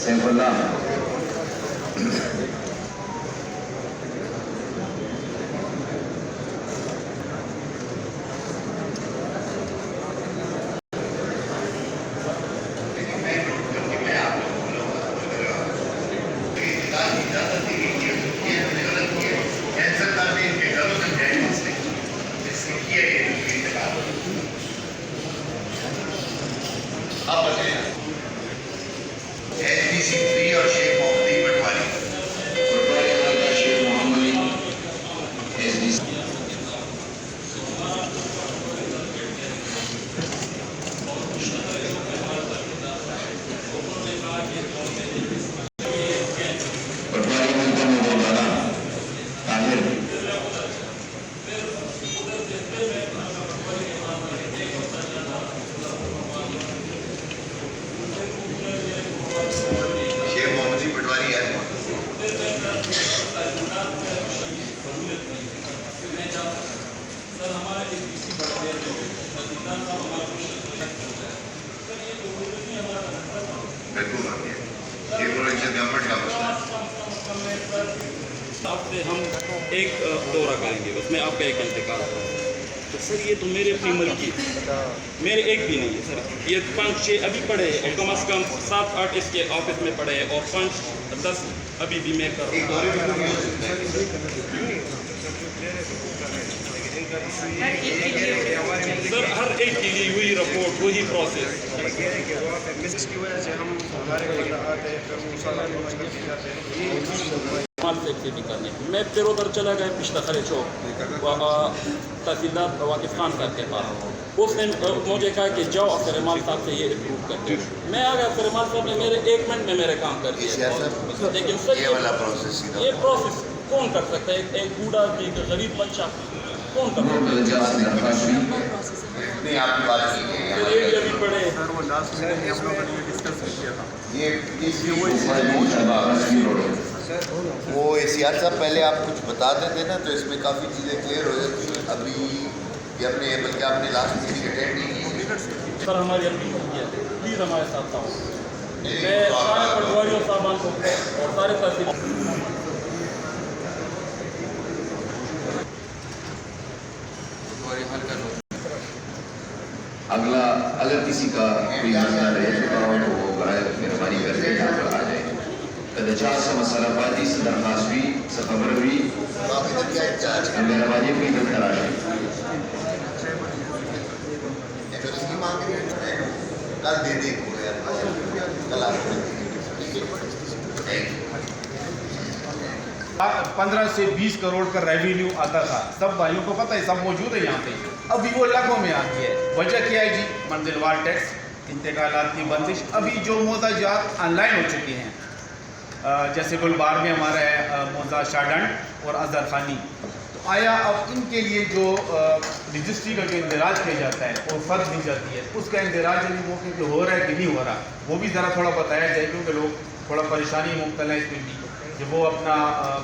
سیف اللہ اور شیخ محمد پٹواری آپ سے ہم ایک دورہ کریں گے، اس میں آپ کا ایک انتقال ہوگا۔ تو سر یہ تو میرے اپنی ملکی میرے ایک بھی نہیں ہے سر، یہ 5-6 ابھی پڑے ہیں اور کم از کم 7-8 اس کے آفس میں پڑے ہیں اور 5-10 ابھی بھی میں کر رہا ہوں۔ سر ہر ایک کے لیے وہی رپورٹ وہی پروسیس اس کی وجہ سے ہم ہمارے آتے کرنے میں پھر ادھر چلا گیا پچھلا خرے چوک تحصیلدار واقف خان صاحب کے پاس، اس نے مجھے کہا کہ جاؤ افسر امان صاحب سے یہ اپروو کر دیں۔ میں آ گیا، افسر امان صاحب نے میرے 1 منٹ میں میرے کام کر دیا، لیکن سر یہ پروسیس کون کر سکتا ہے؟ ایک بوڑھا آدمی، ایک غریب بچہ کون کر سکتا ہے؟ نہیں آپ کی بات یہ ابھی پڑے وہ ACR صاحب پہلے آپ کچھ بتا دیتے نا تو اس میں کافی چیزیں کلیئر ہو جاتی۔ ابھی یہ اپنے بلکہ آپ نے لاسٹ میٹنگ اٹینڈ نہیں کی سر ہماری اپیل ہوتی ہے، پلیز ہمارے ساتھ آؤ۔ میں سارے پٹواری اور صاحبان کو اور سارے تحصیل اگلا اگر کسی کا کوئی مسئلہ رہ چکا ہو تو وہ برائے مہربانی کر کے یہاں پر آ جائیں۔ کدچار سے مسئلہ پاتی سے درخواست بھی سے خبر بھی مہربانی کوئی دن کرا جائیں۔ کل دے دیں کل آپ 15 سے 20 کروڑ کا ریونیو آتا تھا، سب بھائیوں کو پتہ ہے، سب موجود ہے یہاں پہ۔ ابھی وہ لاکھوں میں آ گیا ہے۔ وجہ کیا ہے جی؟ منزل وار ٹیکس، انتقالات کی بندش۔ ابھی جو موضوعات آن لائن ہو چکے ہیں، جیسے گلبار میں ہمارا ہے موضوع شاڈنڈ اور اظہر خانی، تو آیا اب ان کے لیے جو رجسٹری کا جو اندراج کیا جاتا ہے اور فرض دی جاتی ہے، اس کا اندراج ابھی موقع پہ ہو رہا ہے کہ نہیں ہو رہا، وہ بھی ذرا تھوڑا بتایا جائے، کیونکہ لوگ تھوڑا پریشانی مبتلا ہے اس میں بھی۔ جب وہ اپنا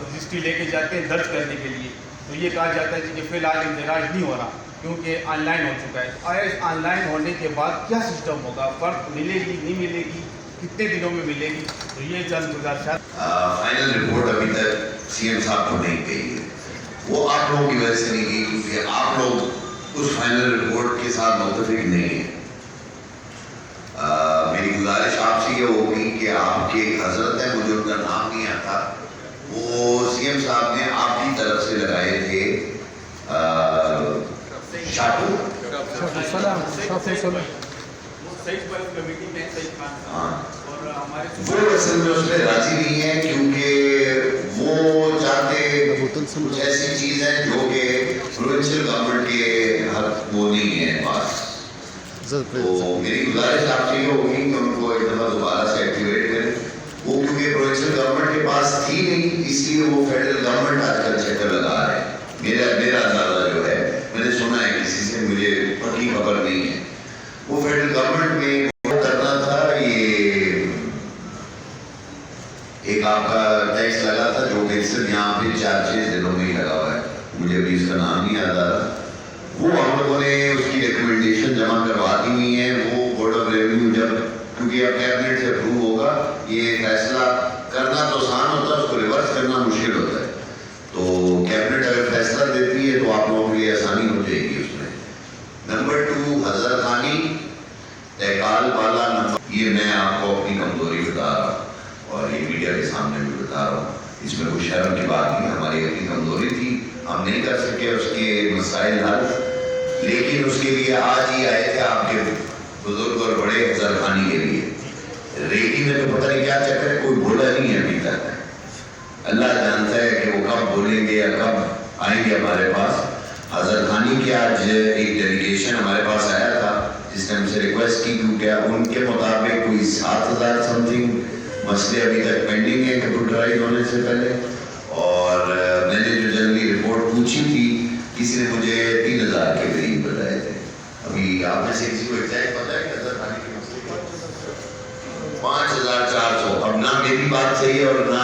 رجسٹری لے کے جاتے ہیں درج کرنے کے لیے، تو یہ کہا جاتا ہے کہ فی الحال اندراج نہیں ہو رہا کیونکہ آن لائن ہو چکا ہے۔ آیا اس آن لائن ہونے کے بعد کیا سسٹم ہوگا؟ فرق ملے گی نہیں ملے گی؟ کتنے دنوں میں ملے گی؟ تو یہ چند گزارشات۔ فائنل رپورٹ ابھی تک CM صاحب کو نہیں گئی ہے، وہ آپ لوگوں کی وجہ سے نہیں گئی کیونکہ آپ لوگ اس فائنل رپورٹ کے ساتھ متفق نہیں ہیں۔ میری گزارش آپ سے یہ ہوگی کہ آپ کے ایک حضرت ہیں، مجھے ان کا نام نہیں آتا، وہ CM صاحب نے آپ کی طرف سے لگائے تھے شاٹو وہ اصل میں اس میں راضی نہیں ہے کیونکہ وہ چاہتے کچھ ایسی چیز ہے جو کہ پروونشل گورنمنٹ کے حق وہ نہیں ہے پاس۔ تو میری گزارش آپ سے یہ ہوگی کہ ان کو ایک دفعہ دوبارہ سے ایکٹیویٹ کریں۔ وہ کیونکہ پروونشل گورنمنٹ کے پاس تھی نہیں، اس لیے وہ فیڈرل گورنمنٹ آج کل چکر لگا رہے ہیں۔ میرا اندازہ جو ہے، میں نے سنا ہے کسی سے، مجھے پکی خبر نہیں ہے، وہ فیڈرل گورنمنٹ میں کرنا تھا۔ یہ ایک آپ کا ٹیکس لگا تھا جو کہ صرف یہاں پہ 4-6 ضلعوں میں ہی لگا ہوا ہے، مجھے ابھی اس کا نام نہیں یاد آ رہا۔ وہ ہم لوگوں نے اس کی ریکمنڈیشن جمع کروا دی ہوئی ہے۔ وہ بورڈ آف ریونیو جب کیونکہ اب کیبنٹ سے اپروو ہوگا. یہ فیصلہ کرنا تو آسان ہوتا ہے, اس کو ریورس کرنا مشکل ہوتا ہے. تو کیبنٹ اگر فیصلہ دیتی ہے تو آپ لوگوں کے لیے آسانی ہو جائے گی اس میں. نمبر 2, حضرت خانی تہکال والا نمبر. یہ میں آپ کو اپنی کمزوری بتا رہا ہوں اور یہ میڈیا کے سامنے بھی بتا رہا ہوں. اس میں کوئی شرم کی بات نہیں, ہماری اپنی کمزوری تھی, ہم نہیں کر سکے اس کے مسائل حل, لیکن اس کے لیے آج ہی آئے تھے آپ کے بزرگ اور بڑے حضرت خانی کے لیے. ریڈی میں تو پتہ نہیں کیا چکر ہے, کوئی بولا نہیں ہے ابھی تک. اللہ جانتا ہے کہ وہ کب بولیں گے یا کب آئیں گے ہمارے پاس. حضرت خانی کی آج ایک ڈیلیگیشن ہمارے پاس آیا تھا جس نے ہم سے ریکویسٹ کی, کیونکہ ان کے مطابق کوئی 7,000 سمتھنگ مسئلے ابھی تک پینڈنگ ہیں کمپیوٹرائز ہونے سے پہلے. اور میں نے جو جنرلی رپورٹ پوچھی تھی, کسی نے مجھے 3,000 کے قریب بتائے تھے. ابھی آپ میں سے کسی کو ایگزیکٹ پتہ ہے کہ حضرت خانی کے مسئلے 5,400. اب نہ میری بات صحیح ہے اور نہ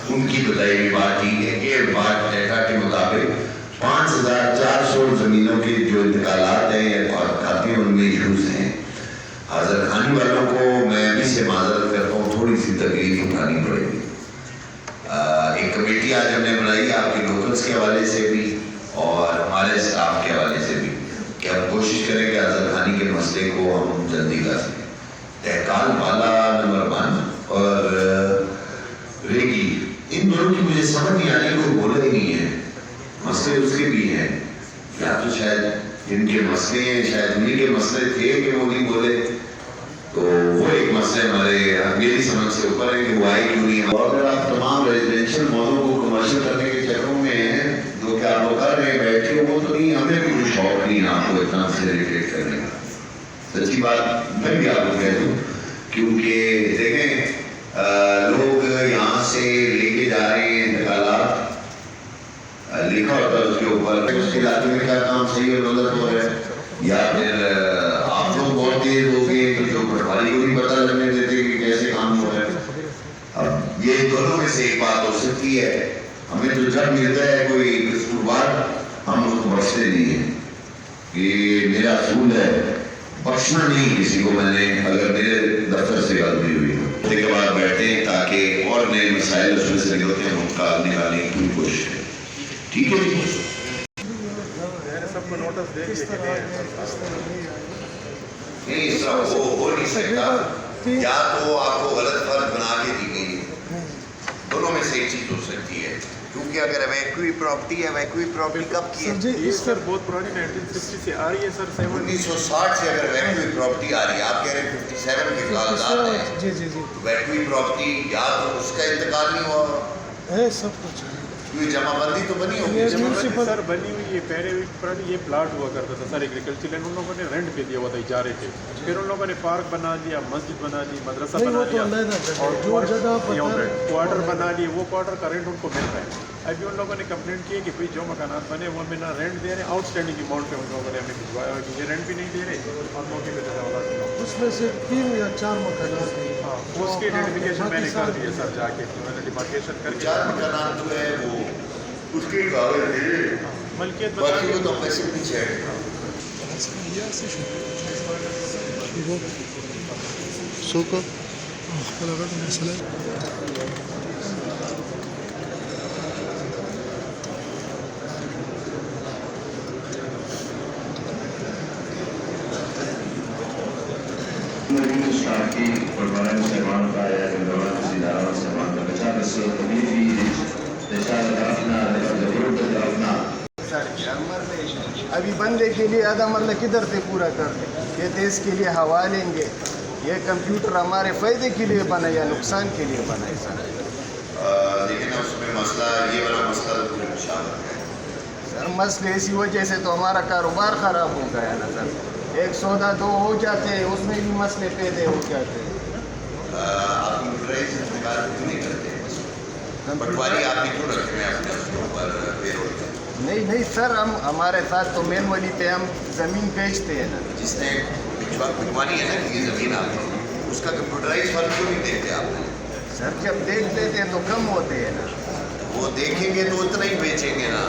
ان کی بتائی ہوئی بات ٹھیک ہے. یہ بات ڈیٹا کے مطابق 5,400 زمینوں کے جو انتقالات ہیں یا کھاتے ہیں ان میں ایشوز ہیں. حضرت خانی والوں کو میں ابھی سے معذرت کرتا ہوں, تھوڑی سی تکلیف اٹھانی پڑے گی. ایک کمیٹی آج ہم نے بنائی آپ کے لوکلس کے حوالے سے بھی اور ہمارے اسٹاف کے حوالے سے بھی, کہ ہم کوشش کریں کہ حضرت خانی کے مسئلے کو ہم جلدی کر سکیں. تہکال بالا نمبر 1 اور ریگی, ان دونوں کی مجھے سمجھ نہیں آ رہی, کوئی بولا ہی نہیں ہے. مسئلے اس کے بھی ہیں, یا تو شاید ان کے مسئلے ہیں, شاید انہیں کے مسئلے تھے کہ وہ نہیں بولے. تو وہ ایک مسئلہ ہمارے میری سمجھ سے اوپر ہے کہ وہ آئے کیوں نہیں. اور اگر آپ تمام ریزیڈینشیل مالوں کو کمرشل کرنے کے چکروں میں ہیں جو کہ آپ لوگ کر رہے ہیں بیٹھے, وہ تو نہیں, ہمیں بھی کوئی شوق نہیں آپ کو اتنا سیلیبریٹ کرنے کا. سچی بات میں بھی آپ کو کہہ دوں, کیونکہ دیکھیں لوگ یہاں سے لے کے جا رہے ہیں انتقالات, لکھا ہوتا ہے اس کے اوپر اس کے علاقے میں کیا کام صحیح اور غلط ہو رہا ہے, یا پھر آپ لوگ بہت تیز ہو گئے جو پٹواری کو بھی پتہ لگنے دیتے کہ کیسے کام ہو رہا ہے. اب یہ دونوں میں سے ایک بات ہو سکتی ہے, ہمیں تو جب ملتا ہے کوئی قصوروار ہم اس کو بخشتے نہیں ہیں. یہ میرا اصول ہے, بخشنا نہیں کسی کو. میں نے اگر میرے دفتر سے غلطی ہوئی اس کے بعد بیٹھتے ہیں تاکہ اور نئے مسائل اس میں سے نکلتے ہیں, ہم نکالنے کی کوشش کریں. ٹھیک ہے جی. نہیں اس طرح وہ ہو نہیں سکتا, یا تو آپ کو غلط فرض بنا کے دی گئی, دونوں میں سے ایک چیز ہو سکتی ہے. کیونکہ اگر ویکوئی پراپرٹی ہے, ویکوئی پراپرٹی کب کی ہے؟ یہ سر بہت پرانی 1960 سے آ رہی ہے سر. 1960 سے اگر ویکوئی پراپرٹی آ رہی ہے, آپ کہہ رہے ہیں 57 کے کاغذات ہیں. جی جی جی ویکوئی پراپرٹی یا تو اس کا انتقال نہیں ہوا ہے, سب کچھ کیونکہ جمع بندی تو بنی ہوگی. سر بنی ہوئی یہ پہلے پرالی یہ پلاٹ ہوا کرتا تھا سر ایگریکلچر لینڈ, ان لوگوں نے رینٹ پہ دیا ہوا تھا اجارے پہ. پھر ان لوگوں نے پارک بنا لیا, مسجد بنا لی, مدرسہ بنا لیا اور کوارٹر بنا لیے. وہ کوارٹر کا رینٹ ان کو مل رہا ہے. ابھی ان لوگوں نے کمپلینٹ کی ہے کہ بھائی جو مکانات بنے وہ ہمیں نہ رینٹ دے رہے ہیں, آؤٹ اسٹینڈنگ اماؤنٹ پہ ان لوگوں نے ہمیں بھجوایا کہ یہ رینٹ بھی نہیں دے رہے اور موقع پہ اس میں سے 3 یا 4 مکانات ہیں. ہاں اس کی آئیڈینٹیفیکیشن میں نے کر دی ہے سر, جا کے میں نے ڈیمارکیشن کر کے 4 مکانات جو ہے وہ اس کے کاغذ دے, ملکیت باقی وہ تو پیسے پیچھے ہے. سوکو خلافت مسئلہ Stati proponendo servanta e allora si darà la servanta che c'ha messo i figli lasciare da finale del gruppo della finale. ابھی بندے کے لیے آدھا مرلہ کدھر سے پورا کر دیں, یہ دیش کے لیے ہوا لیں گے. یہ کمپیوٹر ہمارے فائدے کے لیے بنا یا نقصان کے لیے بنا ہے سر؟ لیکن اس میں مسئلہ یہ والا مسئلہ تو شامل ہے سر. مسئلے اسی وجہ سے تو ہمارا کاروبار خراب ہو گیا نا سر. ایک سودا 2 ہو جاتے ہیں, اس میں بھی مسئلے پیدا ہو جاتے ہیں. آپ کمپیوٹرائز انتقال کیوں نہیں کرتے؟ پٹواری آپ نے کیوں رکھے ہیں اپنے اس کے اوپر پے رول پہ؟ نہیں سر, ہمارے ساتھ تو مینولی پہ ہم زمین بیچتے ہیں نا. جس نے بھجوانی ہے نا یہ زمین آپ نے, اس کا کمپیوٹرائز فرق کیوں نہیں دیکھتے آپ نے؟ سر جب دیکھ لیتے ہیں تو کم ہوتے ہیں نا. وہ دیکھیں گے تو اتنا ہی بیچیں گے نا.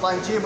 5-6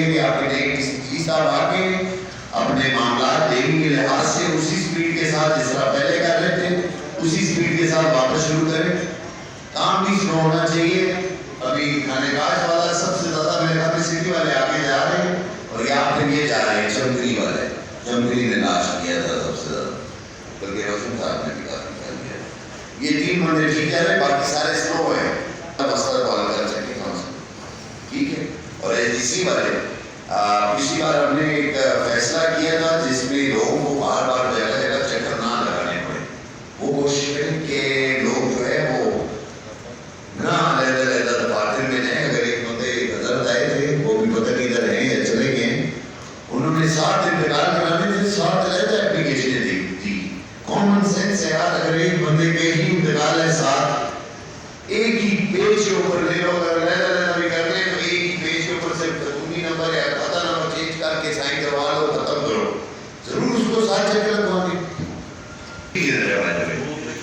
ہے کہ آپ کے ڈی صاحب آ کے اپنے معاملات دیکھنے کے لحاظ سے اسی سپیڈ کے ساتھ جس طرح پہلے کر رہے تھے اسی سپیڈ کے ساتھ واپس شروع کریں. کام بھی سلو ہونا چاہیے. ابھی کھانے کاج والا سب سے زیادہ میرے خیال میں سٹی والے آگے جا رہے ہیں اور یہاں پہ یہ جا رہے ہیں چمکری والے. چمکری نے ناشت کیا تھا سب سے زیادہ, بلکہ روشن صاحب نے بھی کافی کر لیا. یہ 3 بندے ٹھیک کر رہے ہیں, باقی سارے سلو ہیں. مسئلہ کال کر سکیں ہم سے, ٹھیک ہے. اور ایس ڈی سی والے پچھلی بار ہم نے ایک فیصلہ کیا تھا جس میں لوگوں کو بار بار جگہ جگہ چکر نہ لگانے پڑے. وہ کوشش کریں کہ لوگ جو ہے وہ نہ علیحدہ دفاتر میں جائیں. اگر ایک بندے حضرت آئے تھے, وہ بھی پتہ نہیں ادھر ہیں یا چلے گئے ہیں, انہوں نے 7 انتقال کرانے تھے, 7 علیحدہ اپلیکیشنیں دی. کامن سینس ہے یار, اگر ایک بندے کے ہی انتقال ہے 7, ایک ہی پیج کے اوپر لے لو. اگر علیحدہ بھی کر لیں تو ایک ہی پیج کے اوپر سے خطوطی نمبر یا کھاتا نمبر چینج کر کے سائن کروا لو, ختم کرو. ضرور اس کو 7 چکر لگوانے.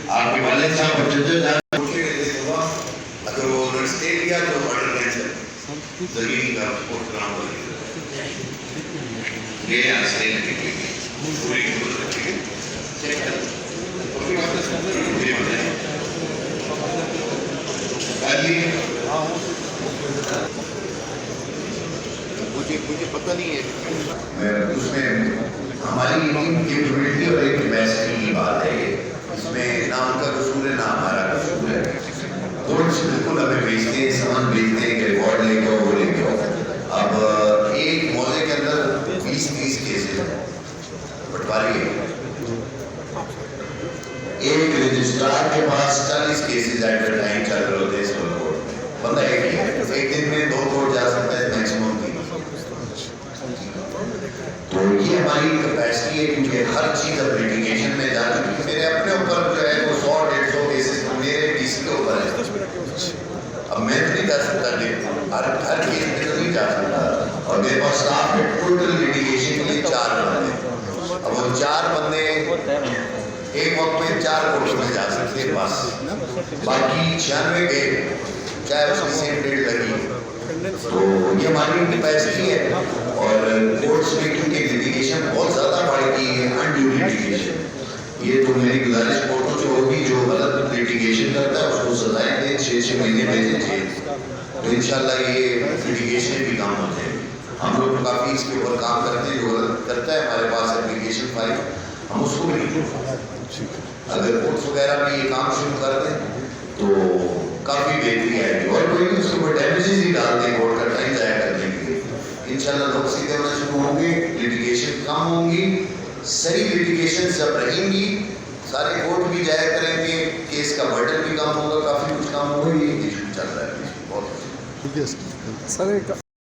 آپ کے والد صاحب کو اگر وہ یونیورسٹی لیا تو آرڈر کینسل, زمین کا پروگرام ہو یہ یہاں سے پوری چیک کر مجھے پتہ نہیں ہے. اس میں ہماری کیپیبلٹی اور ایک کیپیسٹی کی بات ہے. اس میں نہ ان کا قصور ہے نہ ہمارا قصور ہے. کورٹس بالکل ہمیں بھیجتے ہیں, سامان بھیجتے ہیں کہ ریکارڈ لے کے آؤ, وہ لے کے آؤ. اب ایک موضوع کے اندر 20-30 کیسز پٹواری ہے. ایک رجسٹرار کے پاس 40 کیسز ایٹ اے ٹائم چل رہے ہوتے ہیں. سول کورٹ بندہ ایک دن میں 2 کورٹ جا سکتا ہے, میکسیمم 3. تو یہ ہماری کیپیسٹی ہے, کیونکہ ہر چیز اب لیٹیگیشن میں جا چکی. میرے اپنے اوپر جو ہے وہ 100-150 کیسز میرے ڈی سی کے اوپر ہے. اب میں تو نہیں جا سکتا, ہر کیس میں تو نہیں جا سکتا. اور میرے پاس اسٹاف ہے ٹوٹل لیٹیگیشن کے لیے 4 بندے. اب وہ 4 بندے ایک وقت میں 4 کورٹوں میں جا سکتے ہیں بس. باقی 96 گئے, چاہے اس کی سیم ڈیٹ لگی. تو یہ ہماری کیپیسٹی ہے. اور کورٹس میں کیونکہ لیٹیگیشن بہت زیادہ بڑھ گئی ہے, انڈیو لیٹیگیشن. یہ تو میری گزارش کورٹوں سے ہوگی, جو غلط لیٹیگیشن کرتا ہے اس کو سزائیں دیں, 6 مہینے بھیجیں جیل. تو انشاءاللہ یہ لیٹیگیشن بھی کام ہوتے ہیں. ہم لوگ کافی اس کے اوپر کام کرتے ہیں. جو غلط کرتا ہے ہمارے پاس اپلیکیشن فائل, ہم اس کو بھی نہیں. اگر کورٹس وغیرہ میں یہ کام شروع کر دیں تو کافی بہتری آئے گی. اور کوئی نہیں, اس کے اوپر ڈیمیجز ہی ڈال دیں کورٹ کا ٹائم ضائع کرنے کے لیے. انشاءاللہ لوگ سیدھے ہونا شروع ہوں گے, لیٹیگیشن کم ہوں گی. صحیح لیٹیگیشن جب رہیں گی, سارے کورٹ بھی جایا کریں گے, کیس کا برڈن بھی کم ہوگا, کافی کچھ کم ہوگا. یہ ایشو چل رہا ہے بہت. سر